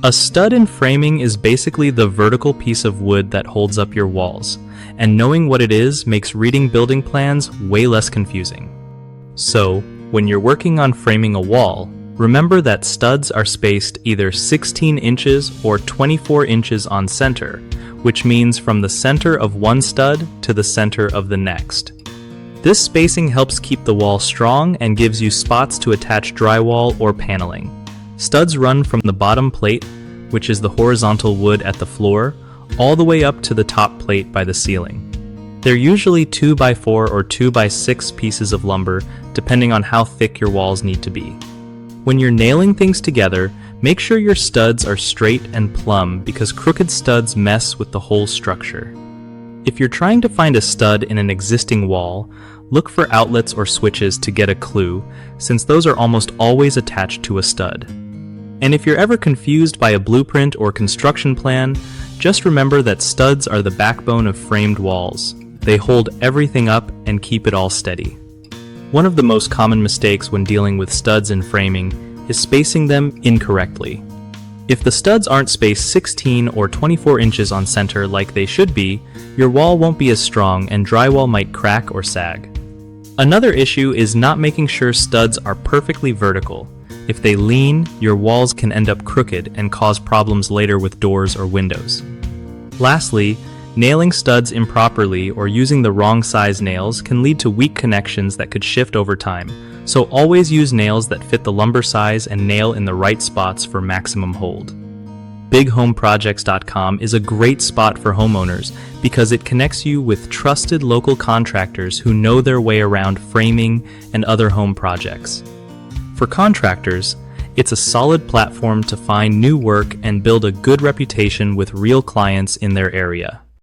A stud in framing is basically the vertical piece of wood that holds up your walls, and knowing what it is makes reading building plans way less confusing. So, when you're working on framing a wall, remember that studs are spaced either 16 inches or 24 inches on center, which means from the center of one stud to the center of the next. This spacing helps keep the wall strong and gives you spots to attach drywall or paneling. Studs run from the bottom plate, which is the horizontal wood at the floor, all the way up to the top plate by the ceiling. They're usually 2x4 or 2x6 pieces of lumber, depending on how thick your walls need to be. When you're nailing things together, make sure your studs are straight and plumb because crooked studs mess with the whole structure. If you're trying to find a stud in an existing wall, look for outlets or switches to get a clue, since those are almost always attached to a stud. And if you're ever confused by a blueprint or construction plan, just remember that studs are the backbone of framed walls. They hold everything up and keep it all steady. One of the most common mistakes when dealing with studs in framing is spacing them incorrectly. If the studs aren't spaced 16 or 24 inches on center like they should be, your wall won't be as strong and drywall might crack or sag. Another issue is not making sure studs are perfectly vertical. If they lean, your walls can end up crooked and cause problems later with doors or windows. Lastly, nailing studs improperly or using the wrong size nails can lead to weak connections that could shift over time, so always use nails that fit the lumber size and nail in the right spots for maximum hold. BigHomeProjects.com is a great spot for homeowners because it connects you with trusted local contractors who know their way around framing and other home projects. For contractors, it's a solid platform to find new work and build a good reputation with real clients in their area.